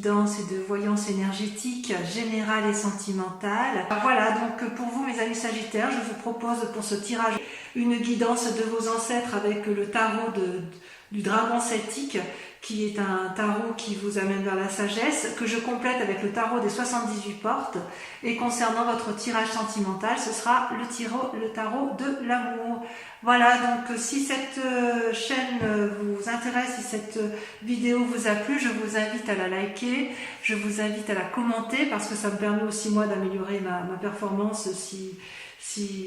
guidance et de voyance énergétique générale et sentimentale. Voilà, donc pour vous mes amis Sagittaires, je vous propose pour ce tirage une guidance de vos ancêtres avec le tarot du dragon celtique, qui est un tarot qui vous amène vers la sagesse, que je complète avec le tarot des 78 portes. Et concernant votre tirage sentimental, ce sera le tarot de l'amour. Voilà, donc si cette chaîne vous intéresse, si cette vidéo vous a plu, je vous invite à la liker, je vous invite à la commenter, parce que ça me permet aussi moi d'améliorer ma performance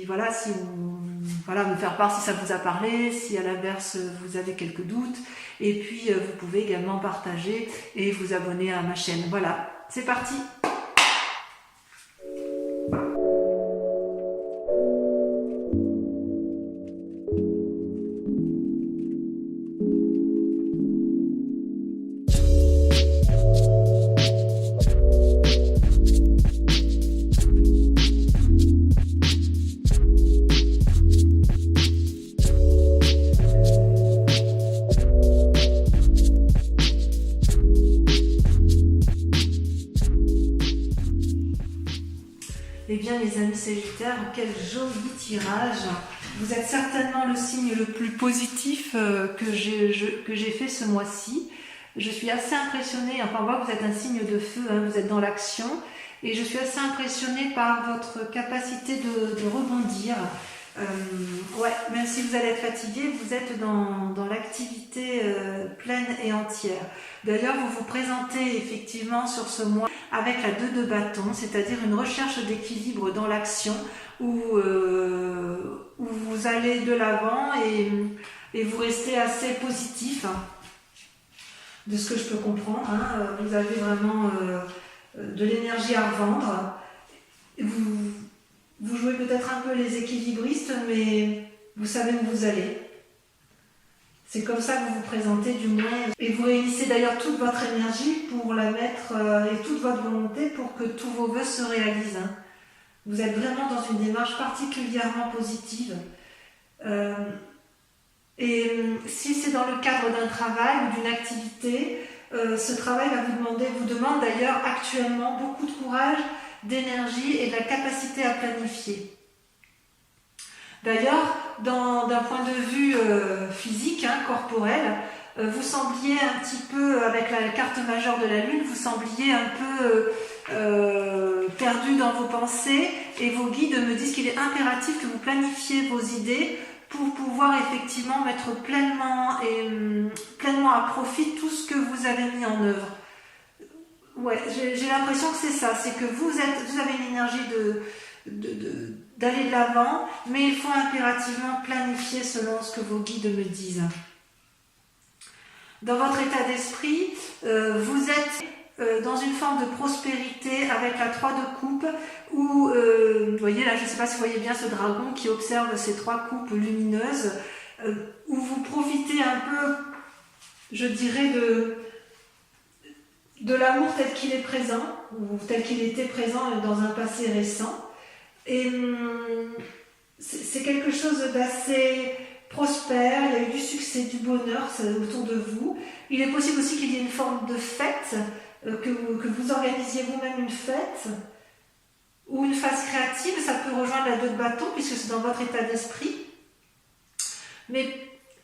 voilà, me faire part si ça vous a parlé, si à l'inverse vous avez quelques doutes. Et puis vous pouvez également partager et vous abonner à ma chaîne. Voilà, c'est parti! Eh bien les amis Sagittaires, quel joli tirage! Vous êtes certainement le signe le plus positif que j'ai fait ce mois-ci. Je suis assez impressionnée, enfin on voit que vous êtes un signe de feu, hein, vous êtes dans l'action, et je suis assez impressionnée par votre capacité de rebondir. Ouais, même si vous allez être fatigué, vous êtes dans l'activité pleine et entière. D'ailleurs, vous vous présentez effectivement sur ce mois avec la 2 de bâton, c'est-à-dire une recherche d'équilibre dans l'action où vous allez de l'avant et vous restez assez positif, hein, de ce que je peux comprendre. Hein. Vous avez vraiment de l'énergie à revendre. Vous jouez peut-être un peu les équilibristes, mais vous savez où vous allez. C'est comme ça que vous vous présentez du moins. Et vous réunissez d'ailleurs toute votre énergie pour la mettre et toute votre volonté pour que tous vos vœux se réalisent. Hein. Vous êtes vraiment dans une démarche particulièrement positive. Et si c'est dans le cadre d'un travail ou d'une activité, ce travail vous demande d'ailleurs actuellement beaucoup de courage, d'énergie et de la capacité à planifier. D'ailleurs, d'un point de vue physique, hein, corporel, vous sembliez un petit peu, avec la carte majeure de la Lune, vous sembliez un peu perdu dans vos pensées, et vos guides me disent qu'il est impératif que vous planifiez vos idées pour pouvoir effectivement mettre pleinement à profit tout ce que vous avez mis en œuvre. Ouais, j'ai l'impression que c'est ça, c'est que vous avez une énergie d'aller de l'avant, mais il faut impérativement planifier selon ce que vos guides me disent. Dans votre état d'esprit, vous êtes dans une forme de prospérité avec la 3 de coupe, où, vous voyez là, je ne sais pas si vous voyez bien ce dragon qui observe ces 3 coupes lumineuses, où vous profitez un peu, je dirais, de l'amour tel qu'il est présent, ou tel qu'il était présent dans un passé récent. Et c'est quelque chose d'assez prospère, il y a eu du succès, du bonheur autour de vous. Il est possible aussi qu'il y ait une forme de fête, que vous organisiez vous-même une fête, ou une phase créative, ça peut rejoindre la 2 de bâton, puisque c'est dans votre état d'esprit. Mais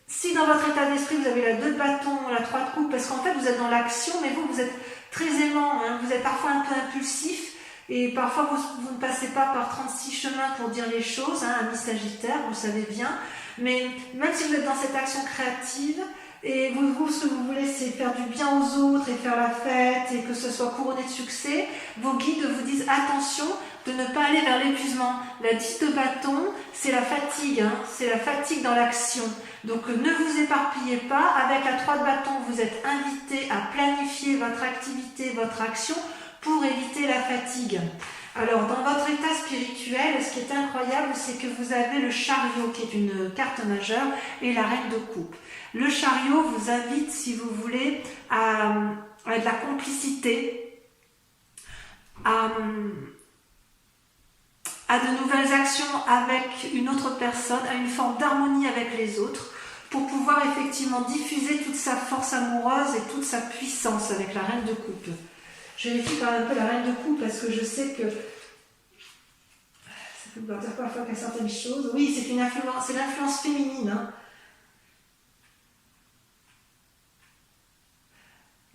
si dans votre état d'esprit vous avez la 2 de bâton, la 3 de coupe, parce qu'en fait vous êtes dans l'action, mais vous êtes très aimant, hein, vous êtes parfois un peu impulsif, et parfois vous ne passez pas par 36 chemins pour dire les choses, hein, amis Sagittaire, vous le savez bien, mais même si vous êtes dans cette action créative, et vous ce que vous voulez c'est faire du bien aux autres et faire la fête, et que ce soit couronné de succès, vos guides vous disent attention de ne pas aller vers l'épuisement. La 10 de bâton, c'est la fatigue, hein, c'est la fatigue dans l'action. Donc ne vous éparpillez pas, avec la 3 de bâton, vous êtes invité à planifier votre activité, votre action pour éviter la fatigue. Alors dans votre état spirituel, ce qui est incroyable, c'est que vous avez le chariot qui est une carte majeure et la reine de coupe. Le chariot vous invite, si vous voulez, à de la complicité, à de nouvelles actions avec une autre personne, à une forme d'harmonie avec les autres, pour pouvoir effectivement diffuser toute sa force amoureuse et toute sa puissance avec la reine de coupe. Je vérifie quand même un peu la reine de coupe parce que je sais que ça peut vouloir dire parfois qu'il y a certaines choses. Oui, c'est l'influence féminine. Hein.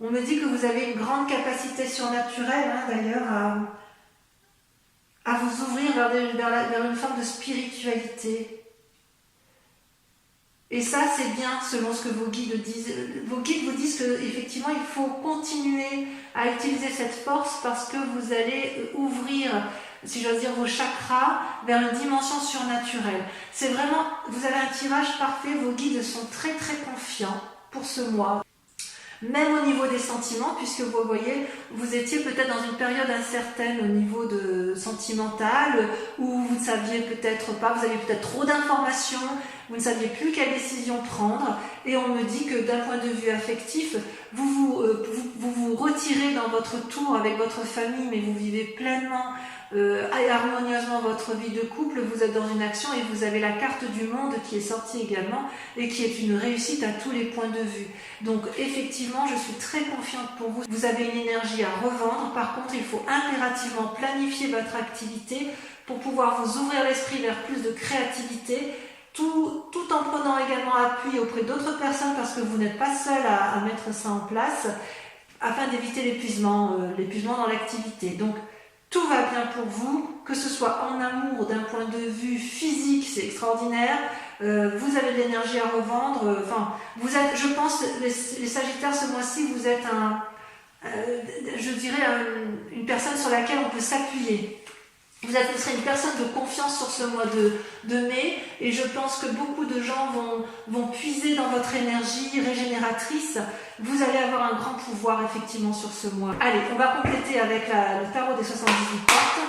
On me dit que vous avez une grande capacité surnaturelle, hein, d'ailleurs, à vous ouvrir vers une forme de spiritualité. Et ça, c'est bien selon ce que vos guides disent. Vos guides vous disent qu'effectivement, il faut continuer à utiliser cette force parce que vous allez ouvrir, si j'ose dire, vos chakras vers une dimension surnaturelle. C'est vraiment, vous avez un tirage parfait, vos guides sont très très confiants pour ce mois. Même au niveau des sentiments, puisque vous voyez, vous étiez peut-être dans une période incertaine au niveau de sentimental, où vous ne saviez peut-être pas, vous aviez peut-être trop d'informations, vous ne saviez plus quelle décision prendre, et on me dit que d'un point de vue affectif, vous vous retirez dans votre tour avec votre famille, mais vous vivez pleinement harmonieusement votre vie de couple, vous êtes dans une action et vous avez la carte du monde qui est sortie également et qui est une réussite à tous les points de vue. Donc effectivement, je suis très confiante pour vous. Vous avez une énergie à revendre. Par contre, il faut impérativement planifier votre activité pour pouvoir vous ouvrir l'esprit vers plus de créativité, tout en prenant également appui auprès d'autres personnes parce que vous n'êtes pas seul à mettre ça en place afin d'éviter l'épuisement dans l'activité. Donc, tout va bien pour vous, que ce soit en amour, d'un point de vue physique, c'est extraordinaire. Vous avez de l'énergie à revendre. Vous êtes, je pense, les Sagittaires, ce mois-ci, vous êtes une personne sur laquelle on peut s'appuyer. Vous serez une personne de confiance sur ce mois de mai et je pense que beaucoup de gens vont puiser dans votre énergie régénératrice. Vous allez avoir un grand pouvoir effectivement sur ce mois. Allez, on va compléter avec le tarot des 78 cartes.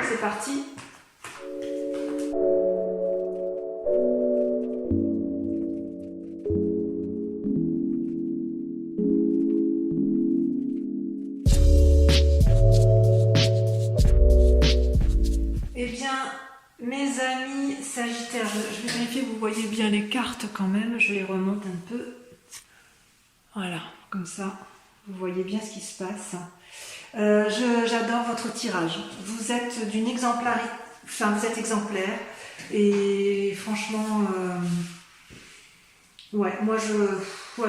C'est parti. Eh bien, mes amis Sagittaires, je vais vérifier, vous voyez bien les cartes quand même, je les remonte un peu. Voilà, comme ça, vous voyez bien ce qui se passe. J'adore votre tirage. Vous êtes d'une exemplarité, vous êtes exemplaire. Et franchement, moi je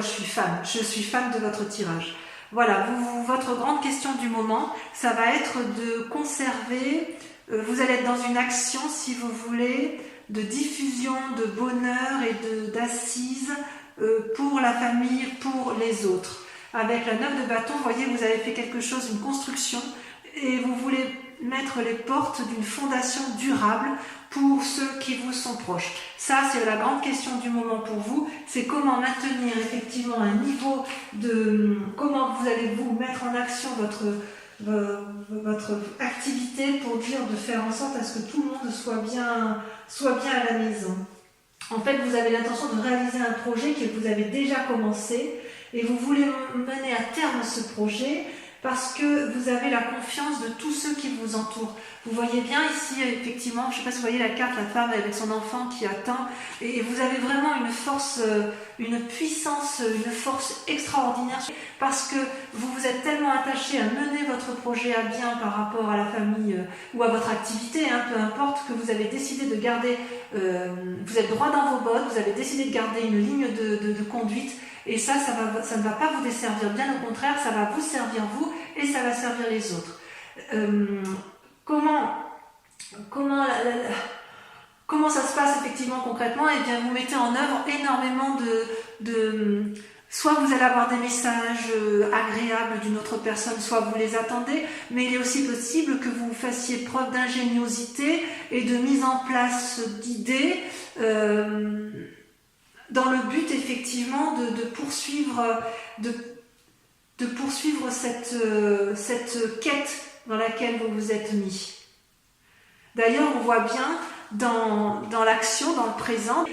suis fan. Je suis fan de votre tirage. Voilà, votre grande question du moment, ça va être de conserver. Vous allez être dans une action, si vous voulez, de diffusion, de bonheur et d'assises pour la famille, pour les autres. Avec la 9 de bâton, vous voyez, vous avez fait quelque chose, une construction, et vous voulez mettre les portes d'une fondation durable pour ceux qui vous sont proches. Ça, c'est la grande question du moment pour vous, c'est comment maintenir effectivement un niveau de... Comment vous allez vous mettre en action votre activité pour de faire en sorte à ce que tout le monde soit bien à la maison. En fait, vous avez l'intention de réaliser un projet que vous avez déjà commencé et vous voulez mener à terme ce projet parce que vous avez la confiance de tous ceux qui vous entourent. Vous voyez bien ici, effectivement, je ne sais pas si vous voyez la carte, la femme avec son enfant qui attend, et vous avez vraiment une force, une puissance, une force extraordinaire, parce que vous vous êtes tellement attaché à mener votre projet à bien par rapport à la famille ou à votre activité, peu importe, que vous avez décidé de garder, vous êtes droit dans vos bottes, vous avez décidé de garder une ligne de conduite, et ça ne va pas vous desservir, bien au contraire, ça va vous servir vous, et ça va servir les autres. Comment ça se passe effectivement concrètement? Eh bien, vous mettez en œuvre énormément soit vous allez avoir des messages agréables d'une autre personne, soit vous les attendez, mais il est aussi possible que vous fassiez preuve d'ingéniosité et de mise en place d'idées dans le but effectivement de poursuivre cette quête dans laquelle vous vous êtes mis. D'ailleurs, on voit bien dans l'action, dans le présent,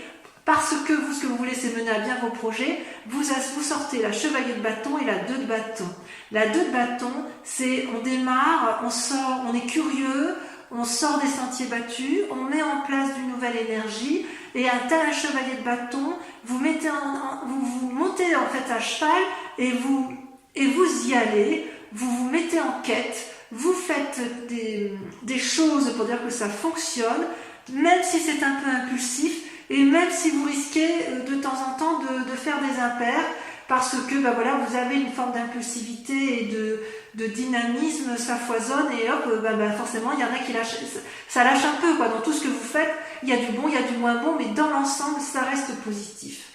parce que ce que vous voulez, c'est mener à bien vos projets, vous sortez la chevalier de bâton et la 2 de bâton. La 2 de bâton, c'est on démarre, on sort, on est curieux, on sort des sentiers battus, on met en place d'une nouvelle énergie, et tel un chevalier de bâton, vous montez en fait à cheval, et et vous y allez, vous vous mettez en quête, vous faites des choses pour dire que ça fonctionne, même si c'est un peu impulsif, et même si vous risquez de temps en temps de faire des impairs, parce que voilà, vous avez une forme d'impulsivité et de dynamisme, ça foisonne, et hop, forcément, il y en a qui lâchent, ça lâche un peu, quoi. Dans tout ce que vous faites, il y a du bon, il y a du moins bon, mais dans l'ensemble, ça reste positif.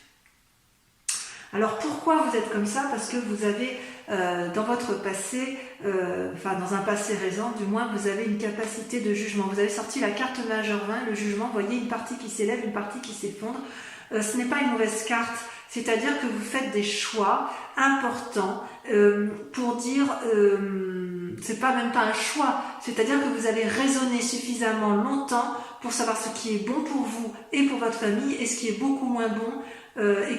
Alors pourquoi vous êtes comme ça? Parce que vous avez dans votre passé, dans un passé récent, du moins, vous avez une capacité de jugement. Vous avez sorti la carte majeure 20, le jugement, vous voyez une partie qui s'élève, une partie qui s'effondre. Ce n'est pas une mauvaise carte, c'est-à-dire que vous faites des choix importants pour dire, c'est pas même pas un choix, c'est-à-dire que vous avez raisonné suffisamment longtemps pour savoir ce qui est bon pour vous et pour votre famille et ce qui est beaucoup moins bon et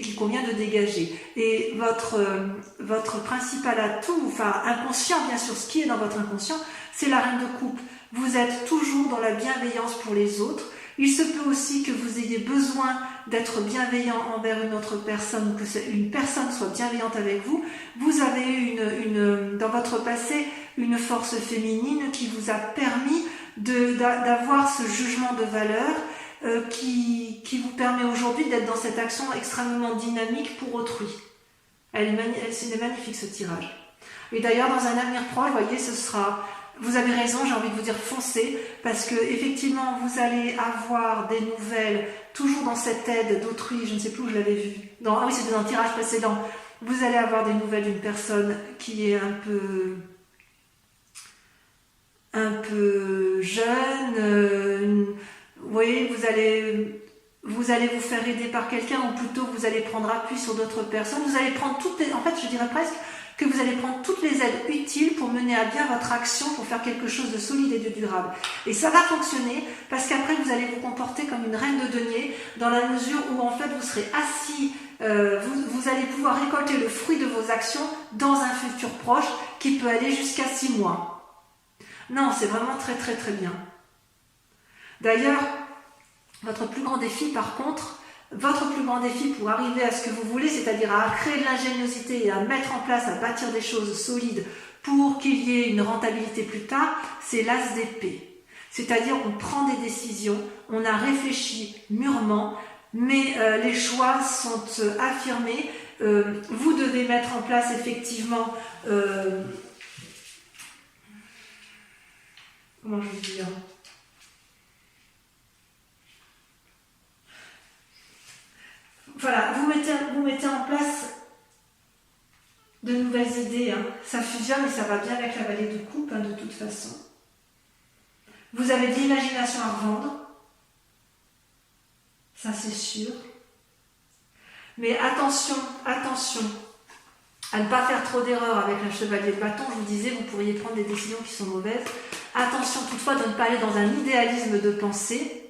qui convient de dégager. Et votre principal atout, inconscient bien sûr, ce qui est dans votre inconscient, c'est la reine de coupe. Vous êtes toujours dans la bienveillance pour les autres. Il se peut aussi que vous ayez besoin d'être bienveillant envers une autre personne, que une personne soit bienveillante avec vous. Vous avez eu dans votre passé une force féminine qui vous a permis d'avoir ce jugement de valeur qui vous permet aujourd'hui d'être dans cette action extrêmement dynamique pour autrui. C'est magnifique ce tirage. Et d'ailleurs, dans un avenir proche, vous voyez, vous avez raison, j'ai envie de vous dire foncez, parce que effectivement, vous allez avoir des nouvelles, toujours dans cette aide d'autrui, je ne sais plus où je l'avais vu. C'était dans le tirage précédent. Vous allez avoir des nouvelles d'une personne qui est un peu jeune, vous voyez, vous allez vous faire aider par quelqu'un, ou plutôt vous allez prendre appui sur d'autres personnes. Vous allez prendre je dirais presque que vous allez prendre toutes les aides utiles pour mener à bien votre action, pour faire quelque chose de solide et de durable. Et ça va fonctionner parce qu'après vous allez vous comporter comme une reine de denier, dans la mesure où en fait vous serez assis, vous allez pouvoir récolter le fruit de vos actions dans un futur proche qui peut aller jusqu'à 6 mois. Non, c'est vraiment très très très bien. D'ailleurs, votre plus grand défi par contre, pour arriver à ce que vous voulez, c'est-à-dire à créer de l'ingéniosité et à mettre en place, à bâtir des choses solides pour qu'il y ait une rentabilité plus tard, c'est l'as d'épée. C'est-à-dire qu'on prend des décisions, on a réfléchi mûrement, mais les choix sont affirmés. Vous devez mettre en place effectivement... comment je veux dire ? Voilà, vous mettez en place de nouvelles idées. Ça fusionne et ça va bien avec la vallée de coupe, de toute façon. Vous avez de l'imagination à revendre. Ça, c'est sûr. Mais attention à ne pas faire trop d'erreurs avec le chevalier de bâton. Je vous disais, vous pourriez prendre des décisions qui sont mauvaises. Attention toutefois de ne pas aller dans un idéalisme de pensée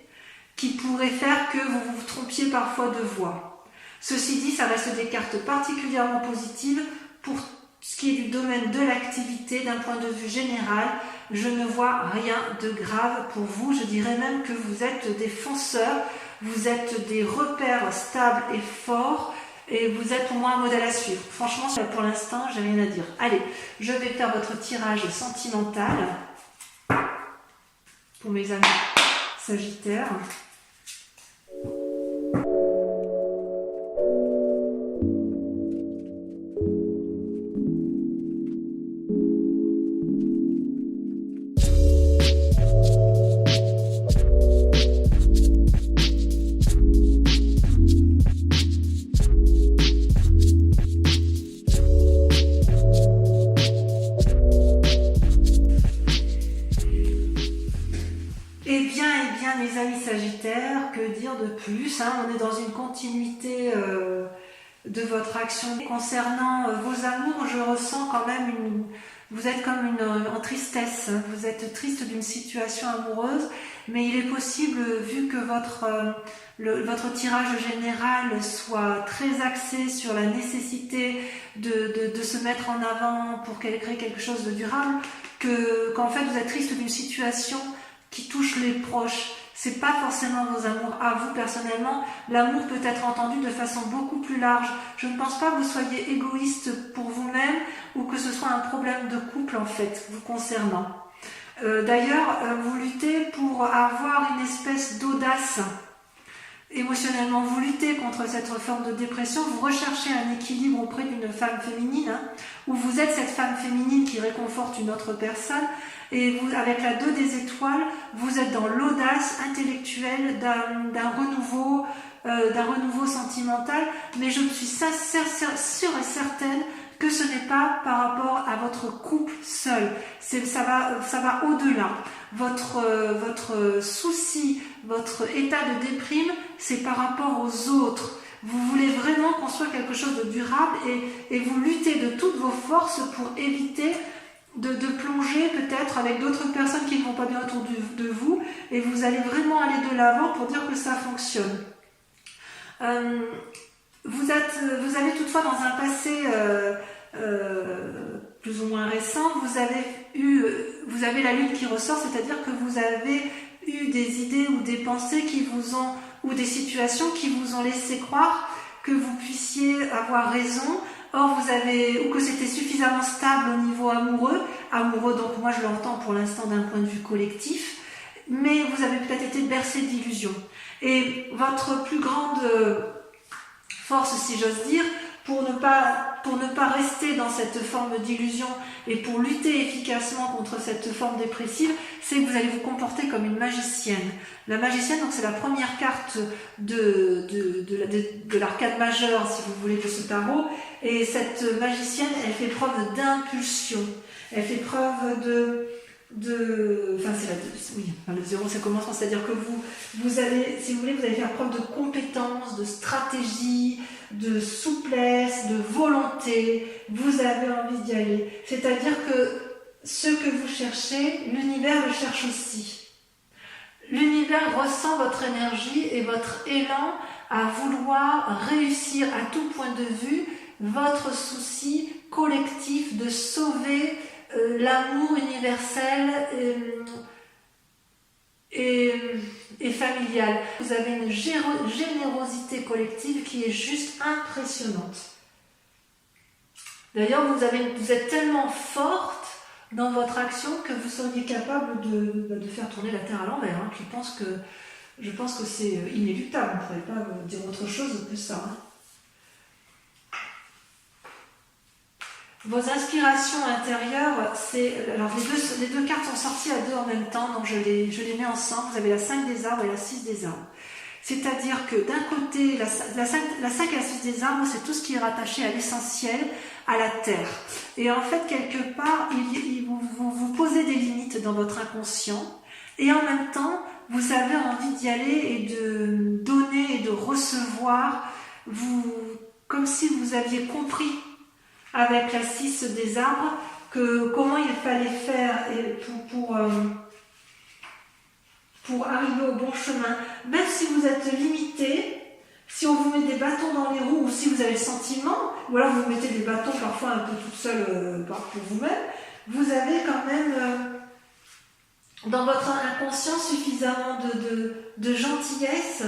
qui pourrait faire que vous vous trompiez parfois de voie. Ceci dit, ça reste des cartes particulièrement positives pour ce qui est du domaine de l'activité. D'un point de vue général, je ne vois rien de grave pour vous. Je dirais même que vous êtes des fonceurs, vous êtes des repères stables et forts, et vous êtes pour moi un modèle à suivre. Franchement, pour l'instant, j'ai rien à dire. Allez, je vais faire votre tirage sentimental pour mes amis Sagittaires. Mes amis Sagittaires, que dire de plus, on est dans une continuité de votre action. Concernant vos amours, je ressens quand même vous êtes comme en tristesse, vous êtes triste d'une situation amoureuse, mais il est possible, vu que votre tirage général soit très axé sur la nécessité de se mettre en avant pour créer quelque chose de durable, qu'en fait vous êtes triste d'une situation qui touche les proches. c'est pas forcément vos amours à vous personnellement. L'amour peut être entendu de façon beaucoup plus large. Je ne pense pas que vous soyez égoïste pour vous-même ou que ce soit un problème de couple en fait, vous concernant. D'ailleurs, vous luttez pour avoir une espèce d'audace émotionnellement. Vous luttez contre cette forme de dépression, vous recherchez un équilibre auprès d'une femme féminine, hein, où vous êtes cette femme féminine qui réconforte une autre personne, et vous, avec la 2 des étoiles, vous êtes dans l'audace intellectuelle d'un renouveau sentimental, mais je suis sûre et certaine que ce n'est pas par rapport à votre couple seul. Ça va au-delà. Votre souci, votre état de déprime, c'est par rapport aux autres. Vous voulez vraiment construire quelque chose de durable et vous luttez de toutes vos forces pour éviter de plonger peut-être avec d'autres personnes qui ne vont pas bien autour de vous, et vous allez vraiment aller de l'avant pour dire que ça fonctionne. Vous avez toutefois dans un passé plus ou moins récent, vous avez la lune qui ressort, c'est-à-dire que vous avez eu des idées ou des pensées ou des situations qui vous ont laissé croire que vous puissiez avoir raison. Or, ou que c'était suffisamment stable au niveau amoureux, donc moi je l'entends pour l'instant d'un point de vue collectif, mais vous avez peut-être été bercé d'illusions. Et votre plus grande force, si j'ose dire, pour ne pas rester dans cette forme d'illusion et pour lutter efficacement contre cette forme dépressive, c'est que vous allez vous comporter comme une magicienne. La magicienne, donc c'est la première carte de l'arcade majeure, si vous voulez, de ce tarot. Et cette magicienne, elle fait preuve d'impulsion. Elle fait preuve le 0 ça commence, c'est-à-dire que vous allez, si vous voulez, vous allez faire preuve de compétence, de stratégie, de souplesse, de volonté. Vous avez envie d'y aller. C'est-à-dire que ce que vous cherchez, l'univers le cherche aussi. L'univers ressent votre énergie et votre élan à vouloir réussir à tout point de vue votre souci collectif de sauver l'amour universel et familial. Vous avez une générosité collective qui est juste impressionnante. C'est-à-dire vous êtes tellement forte dans votre action que vous seriez capable de faire tourner la Terre à l'envers. Hein. Je pense que c'est inéluctable. Vous ne pouvez pas dire autre chose que ça. Hein. Vos inspirations intérieures, alors les deux cartes sont sorties à deux en même temps, donc je les mets ensemble. Vous avez la 5 des arbres et la 6 des arbres. C'est-à-dire que d'un côté, la 5 et la 6 des arbres, c'est tout ce qui est rattaché à l'essentiel, à la terre. Et en fait, quelque part, vous posez des limites dans votre inconscient, et en même temps, vous avez envie d'y aller et de donner et de recevoir, comme si vous aviez compris avec la 6 des arbres comment il fallait faire pour arriver au bon chemin. Même si vous êtes limité, si on vous met des bâtons dans les roues, ou si vous avez le sentiment, ou alors vous mettez des bâtons parfois un peu toute seule pour vous-même, vous avez quand même dans votre inconscient suffisamment de gentillesse.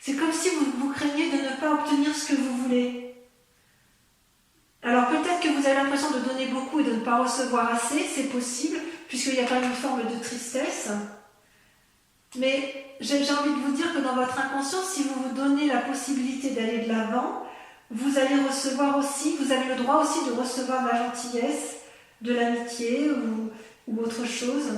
C'est comme si vous craigniez de ne pas obtenir ce que vous voulez. Alors peut-être que vous avez l'impression de donner beaucoup et de ne pas recevoir assez, c'est possible, puisqu'il y a quand même une forme de tristesse. Mais j'ai envie de vous dire que dans votre inconscient, si vous vous donnez la possibilité d'aller de l'avant, vous allez recevoir aussi, vous avez le droit aussi de recevoir de la gentillesse, de l'amitié ou autre chose.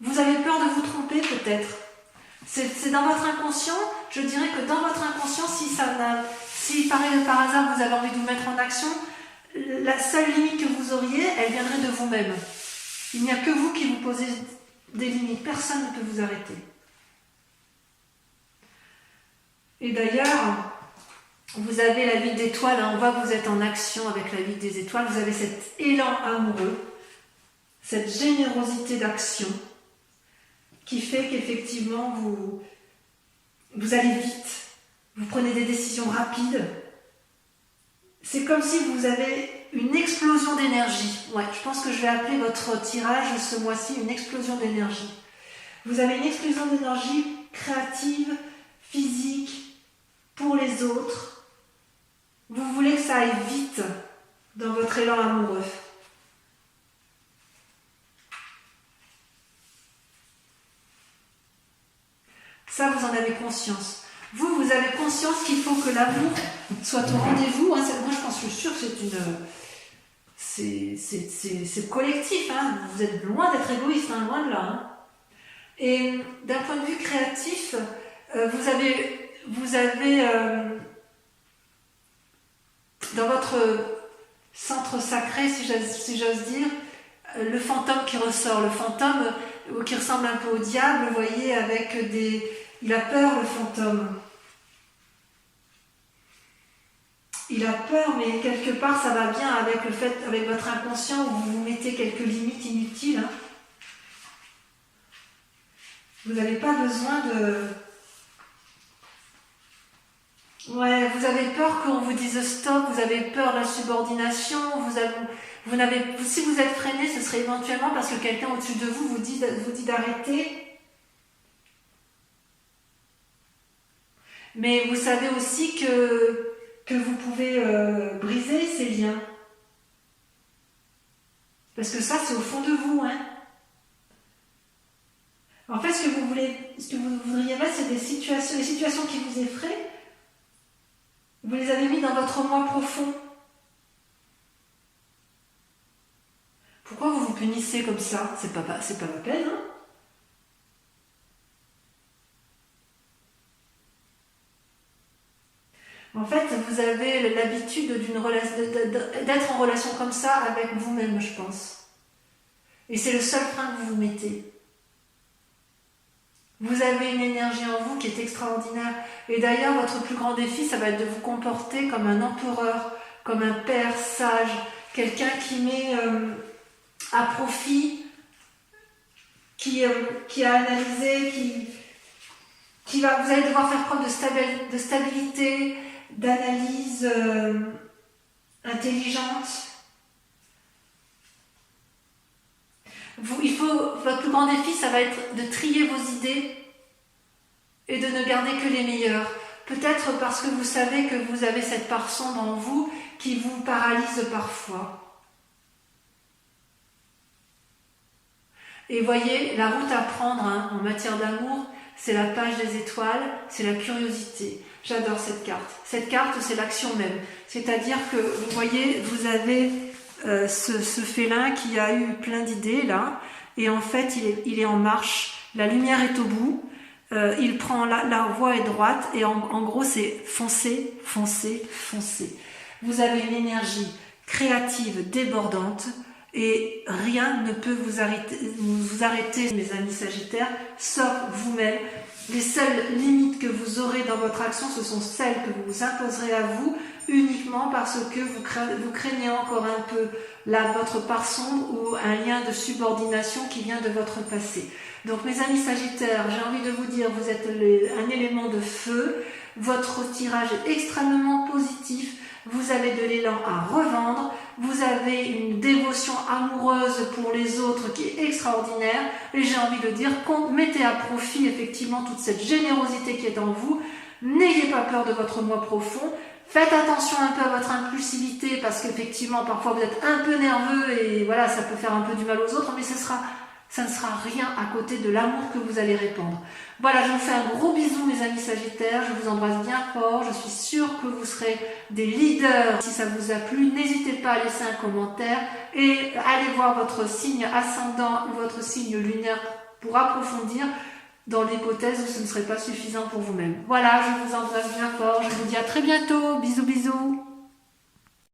Vous avez peur de vous tromper peut-être. C'est dans votre inconscient, je dirais que dans votre inconscient, si par hasard vous avez envie de vous mettre en action, la seule limite que vous auriez, elle viendrait de vous-même. Il n'y a que vous qui vous posez des limites, personne ne peut vous arrêter. Et d'ailleurs, vous avez la vie d'étoile, hein, on voit que vous êtes en action avec la vie des étoiles, vous avez cet élan amoureux, cette générosité d'action, qui fait qu'effectivement vous allez vite, vous prenez des décisions rapides. c'est comme si vous avez une explosion d'énergie. Ouais, je pense que je vais appeler votre tirage ce mois-ci une explosion d'énergie. Vous avez une explosion d'énergie créative, physique, pour les autres. Vous voulez que ça aille vite dans votre élan amoureux. Ça, vous en avez conscience. Vous avez conscience qu'il faut que l'amour soit au rendez-vous. Hein. Moi, je suis sûre que c'est collectif. Hein. Vous êtes loin d'être égoïste, hein, loin de là. Hein. Et d'un point de vue créatif, vous avez dans votre centre sacré, si j'ose dire, le fantôme qui ressort. Le fantôme qui ressemble un peu au diable, vous voyez, avec des... Il a peur, le fantôme. Il a peur, mais quelque part, ça va bien avec le fait, avec votre inconscient, où vous vous mettez quelques limites inutiles. Hein. Vous n'avez pas besoin de... Ouais, vous avez peur qu'on vous dise stop, vous avez peur de la subordination, si vous êtes freiné, ce serait éventuellement parce que quelqu'un au-dessus de vous dit d'arrêter. Mais vous savez aussi que vous pouvez briser ces liens. Parce que ça, c'est au fond de vous. Hein. En fait, ce que vous voudriez mettre, c'est les situations qui vous effraient. Vous les avez mis dans votre moi profond. Pourquoi vous vous punissez comme ça? C'est pas la peine, hein? En fait, vous avez l'habitude d'être en relation comme ça avec vous-même, je pense. Et c'est le seul frein que vous vous mettez. Vous avez une énergie en vous qui est extraordinaire. Et d'ailleurs, votre plus grand défi, ça va être de vous comporter comme un empereur, comme un père sage, quelqu'un qui met à profit, qui a analysé, vous allez devoir faire preuve de stabilité, d'analyse intelligente. Votre plus grand défi, ça va être de trier vos idées et de ne garder que les meilleures. Peut-être parce que vous savez que vous avez cette part sombre en vous qui vous paralyse parfois. Et voyez, la route à prendre en matière d'amour, c'est la page des étoiles, c'est la curiosité. J'adore cette carte. Cette carte, c'est l'action même. C'est-à-dire que, vous voyez, vous avez ce félin qui a eu plein d'idées, là, et en fait, il est en marche. La lumière est au bout. Il prend la voie est droite, et en gros, c'est foncer, foncer, foncer. Vous avez une énergie créative, débordante, et rien ne peut vous arrêter, mes amis Sagittaires, sauf vous-même. Les seules limites que vous aurez dans votre action, ce sont celles que vous vous imposerez à vous, uniquement parce que vous craignez encore un peu votre part sombre ou un lien de subordination qui vient de votre passé. Donc mes amis Sagittaires, j'ai envie de vous dire, vous êtes un élément de feu, votre tirage est extrêmement positif, vous avez de l'élan à revendre, vous avez une dévotion amoureuse pour les autres qui est extraordinaire, et j'ai envie de dire, mettez à profit effectivement toute cette générosité qui est en vous, n'ayez pas peur de votre moi profond, faites attention un peu à votre impulsivité, parce qu'effectivement parfois vous êtes un peu nerveux, et voilà, ça peut faire un peu du mal aux autres, mais ça ne sera rien à côté de l'amour que vous allez répandre. Voilà, je vous fais un gros bisou mes amis Sagittaires, je vous embrasse bien fort, je suis sûre que vous serez des leaders. Si ça vous a plu, n'hésitez pas à laisser un commentaire et allez voir votre signe ascendant ou votre signe lunaire pour approfondir dans l'hypothèse où ce ne serait pas suffisant pour vous-même. Voilà, je vous embrasse bien fort, je vous dis à très bientôt, bisous bisous.